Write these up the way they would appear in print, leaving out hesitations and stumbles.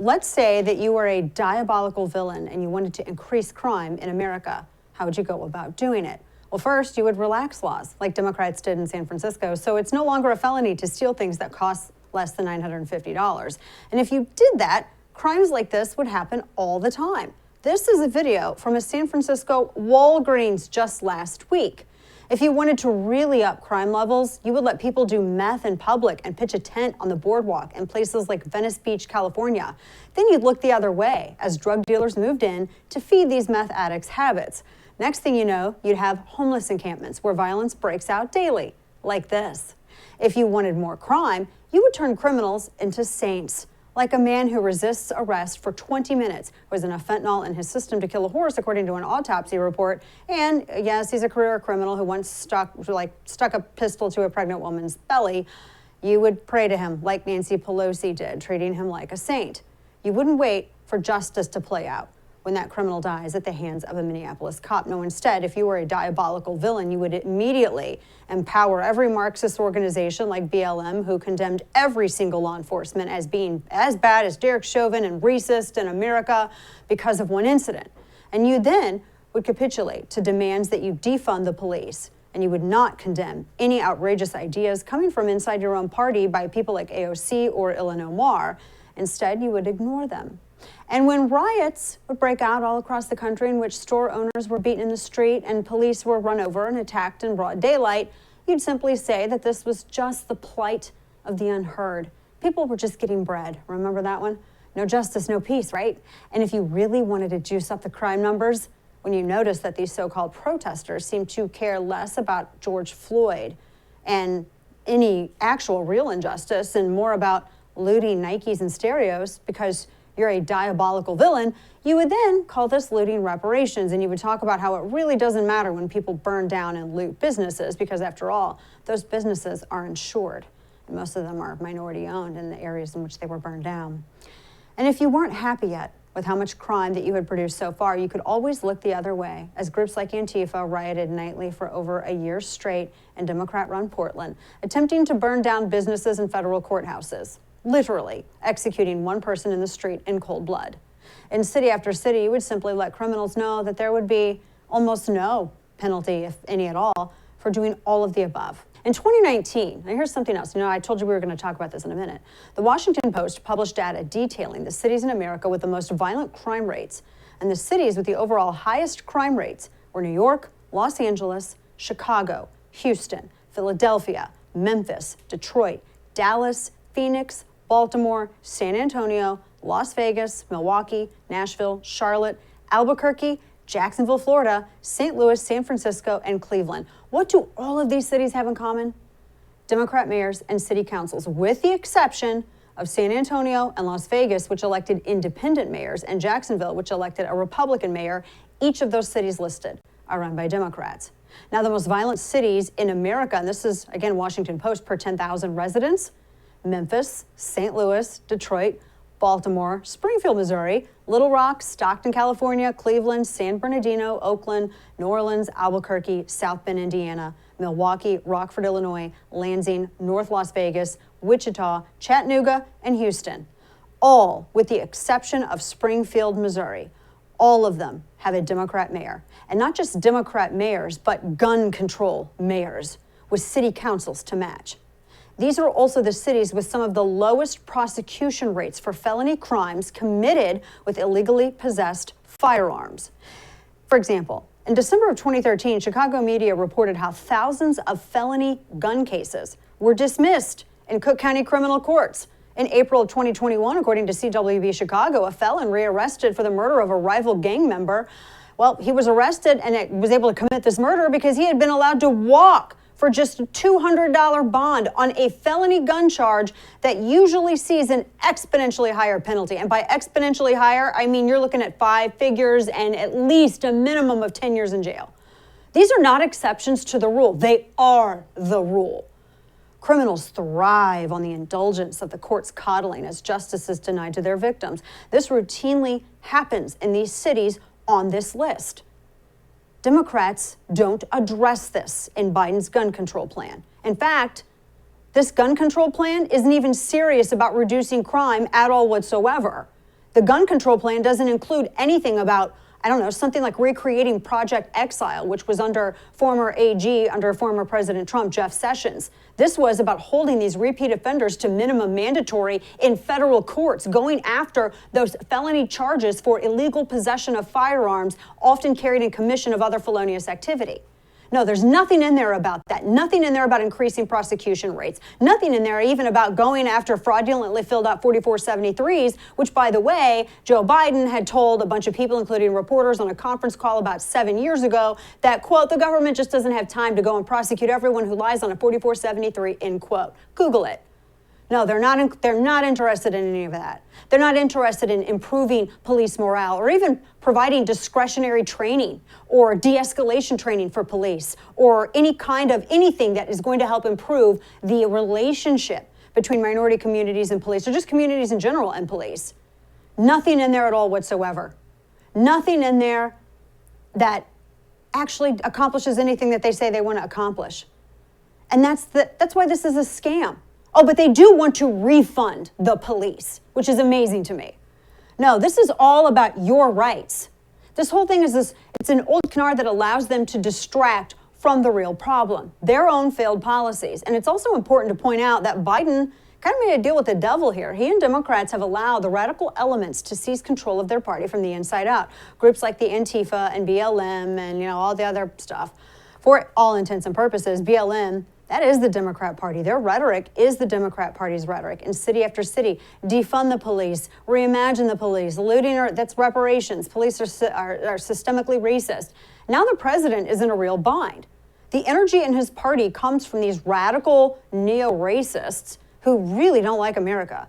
Let's say that you were a diabolical villain and you wanted to increase crime in America. How would you go about doing it? Well, first, you would relax laws, like Democrats did in San Francisco, so it's no longer a felony to steal things that cost less than $950. And if you did that, crimes like this would happen all the time. This is a video from a San Francisco Walgreens just last week. If you wanted to really up crime levels, you would let people do meth in public and pitch a tent on the boardwalk in places like Venice Beach, California. Then you'd look the other way as drug dealers moved in to feed these meth addicts habits. Next thing you know, you'd have homeless encampments where violence breaks out daily, like this. If you wanted more crime, you would turn criminals into saints, like a man who resists arrest for 20 minutes, who has enough fentanyl in his system to kill a horse, according to an autopsy report. And yes, he's a career criminal who once stuck a pistol to a pregnant woman's belly. You would pray to him like Nancy Pelosi did, treating him like a saint. You wouldn't wait for justice to play out when that criminal dies at the hands of a Minneapolis cop. No, instead, if you were a diabolical villain, you would immediately empower every Marxist organization like BLM, who condemned every single law enforcement as being as bad as Derek Chauvin and racist in America because of one incident. And you then would capitulate to demands that you defund the police, and you would not condemn any outrageous ideas coming from inside your own party by people like AOC or Ilhan Omar. Instead, you would ignore them. And when riots would break out all across the country in which store owners were beaten in the street and police were run over and attacked in broad daylight, you'd simply say that this was just the plight of the unheard. People were just getting bread. Remember that one? No justice, no peace, right? And if you really wanted to juice up the crime numbers, when you notice that these so-called protesters seem to care less about George Floyd and any actual real injustice and more about looting Nikes and stereos because you're a diabolical villain, you would then call this looting reparations, and you would talk about how it really doesn't matter when people burn down and loot businesses because, after all, those businesses are insured, and most of them are minority owned in the areas in which they were burned down. And if you weren't happy yet with how much crime that you had produced so far, you could always look the other way, as groups like Antifa rioted nightly for over a year straight in Democrat-run Portland, attempting to burn down businesses and federal courthouses, literally executing one person in the street in cold blood. In city after city, you would simply let criminals know that there would be almost no penalty, if any at all, for doing all of the above. In 2019, and here's something else. I told you we were going to talk about this in a minute. The Washington Post published data detailing the cities in America with the most violent crime rates. And the cities with the overall highest crime rates were New York, Los Angeles, Chicago, Houston, Philadelphia, Memphis, Detroit, Dallas, Phoenix, Baltimore, San Antonio, Las Vegas, Milwaukee, Nashville, Charlotte, Albuquerque, Jacksonville, Florida, St. Louis, San Francisco, and Cleveland. What do all of these cities have in common? Democrat mayors and city councils, with the exception of San Antonio and Las Vegas, which elected independent mayors, and Jacksonville, which elected a Republican mayor. Each of those cities listed are run by Democrats. Now, the most violent cities in America, and this is, again, Washington Post, per 10,000 residents: Memphis, St. Louis, Detroit, Baltimore, Springfield, Missouri, Little Rock, Stockton, California, Cleveland, San Bernardino, Oakland, New Orleans, Albuquerque, South Bend, Indiana, Milwaukee, Rockford, Illinois, Lansing, North Las Vegas, Wichita, Chattanooga, and Houston. All, with the exception of Springfield, Missouri, all of them have a Democrat mayor. And not just Democrat mayors, but gun control mayors with city councils to match. These are also the cities with some of the lowest prosecution rates for felony crimes committed with illegally possessed firearms. For example, in December of 2013, Chicago media reported how thousands of felony gun cases were dismissed in Cook County criminal courts. In April of 2021, according to CWB Chicago, a felon rearrested for the murder of a rival gang member. Well, he was arrested and was able to commit this murder because he had been allowed to walk for just a $200 bond on a felony gun charge that usually sees an exponentially higher penalty. And by exponentially higher, I mean you're looking at 5 figures and at least a minimum of 10 years in jail. These are not exceptions to the rule. They are the rule. Criminals thrive on the indulgence of the court's coddling as justice is denied to their victims. This routinely happens in these cities on this list. Democrats don't address this in Biden's gun control plan. In fact, this gun control plan isn't even serious about reducing crime at all whatsoever. The gun control plan doesn't include anything about, I don't know, something like recreating Project Exile, which was under former AG, under former President Trump, Jeff Sessions. This was about holding these repeat offenders to minimum mandatory in federal courts, going after those felony charges for illegal possession of firearms, often carried in commission of other felonious activity. No, there's nothing in there about that. Nothing in there about increasing prosecution rates. Nothing in there even about going after fraudulently filled out 4473s, which, by the way, Joe Biden had told a bunch of people, including reporters, on a conference call about 7 years ago that, quote, the government just doesn't have time to go and prosecute everyone who lies on a 4473, end quote. Google it. No, they're not interested in any of that. They're not interested in improving police morale or even providing discretionary training or de-escalation training for police or any kind of anything that is going to help improve the relationship between minority communities and police, or just communities in general and police. Nothing in there at all whatsoever. Nothing in there that actually accomplishes anything that they say they want to accomplish. And that's why this is a scam. Oh, but they do want to refund the police, which is amazing to me. No, this is all about your rights. This whole thing it's an old canard that allows them to distract from the real problem, their own failed policies. And it's also important to point out that Biden kind of made a deal with the devil here. He and Democrats have allowed the radical elements to seize control of their party from the inside out. Groups like the Antifa and BLM and, all the other stuff. For all intents and purposes, BLM, that is the Democrat Party. Their rhetoric is the Democrat Party's rhetoric. In city after city, defund the police, reimagine the police, looting, that's reparations. Police are systemically racist. Now the president is in a real bind. The energy in his party comes from these radical neo-racists who really don't like America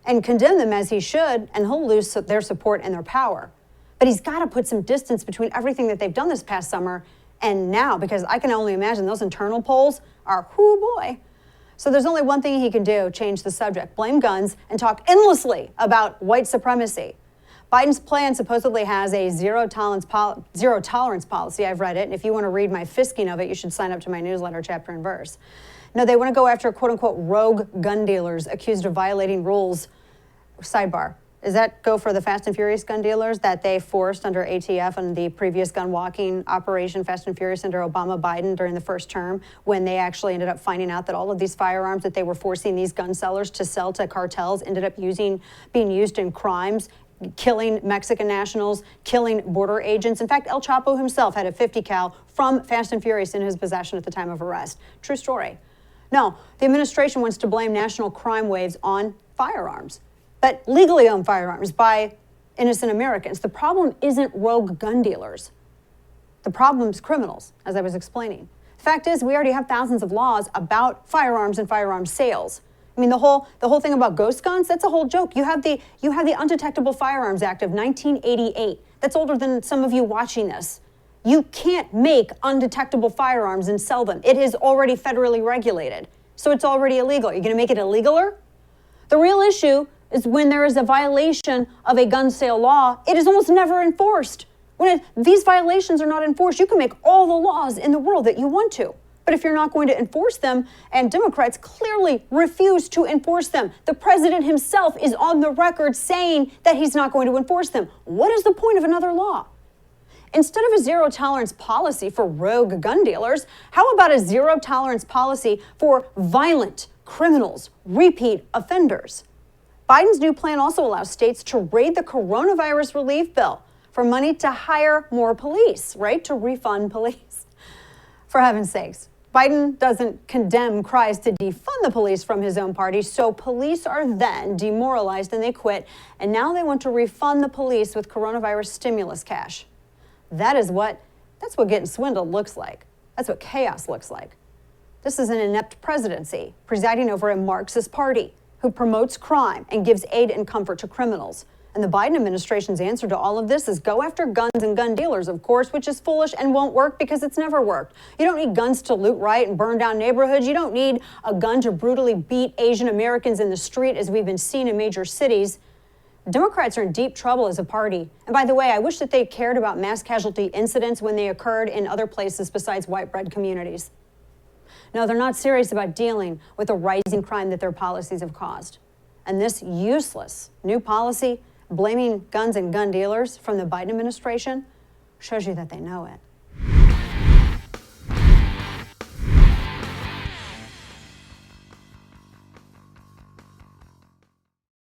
and condemn them as he should, and he'll lose their support and their power. But he's got to put some distance between everything that they've done this past summer and now, because I can only imagine those internal polls are, whoo boy. So there's only one thing he can do, change the subject, blame guns, and talk endlessly about white supremacy. Biden's plan supposedly has a zero tolerance policy. I've read it, and if you want to read my fisking of it, you should sign up to my newsletter, chapter and verse. No, they want to go after quote-unquote rogue gun dealers accused of violating rules. Sidebar. Does that go for the Fast and Furious gun dealers that they forced under ATF and the previous gun walking operation, Fast and Furious, under Obama-Biden during the first term, when they actually ended up finding out that all of these firearms that they were forcing these gun sellers to sell to cartels ended up being used in crimes, killing Mexican nationals, killing border agents. In fact, El Chapo himself had a 50 cal from Fast and Furious in his possession at the time of arrest. True story. No, the administration wants to blame national crime waves on firearms, but legally owned firearms by innocent Americans. The problem isn't rogue gun dealers. The problem is criminals, as I was explaining. The fact is, we already have thousands of laws about firearms and firearm sales. I mean, the whole thing about ghost guns, that's a whole joke. You have the Undetectable Firearms Act of 1988. That's older than some of you watching this. You can't make undetectable firearms and sell them. It is already federally regulated, so it's already illegal. You're going to make it illegaler? The real issue is when there is a violation of a gun sale law, it is almost never enforced. When these violations are not enforced, you can make all the laws in the world that you want to. But if you're not going to enforce them, and Democrats clearly refuse to enforce them, the president himself is on the record saying that he's not going to enforce them. What is the point of another law? Instead of a zero tolerance policy for rogue gun dealers, how about a zero tolerance policy for violent criminals, repeat offenders? Biden's new plan also allows states to raid the coronavirus relief bill for money to hire more police, right? To refund police. For heaven's sakes, Biden doesn't condemn cries to defund the police from his own party, so police are then demoralized and they quit, and now they want to refund the police with coronavirus stimulus cash. That's what getting swindled looks like. That's what chaos looks like. This is an inept presidency presiding over a Marxist party who promotes crime and gives aid and comfort to criminals. And the Biden administration's answer to all of this is go after guns and gun dealers, of course, which is foolish and won't work because it's never worked. You don't need guns to loot riot and burn down neighborhoods. You don't need a gun to brutally beat Asian Americans in the street, as we've been seeing in major cities. Democrats are in deep trouble as a party. And by the way, I wish that they cared about mass casualty incidents when they occurred in other places besides white bread communities. No, they're not serious about dealing with the rising crime that their policies have caused. And this useless new policy blaming guns and gun dealers from the Biden administration shows you that they know it.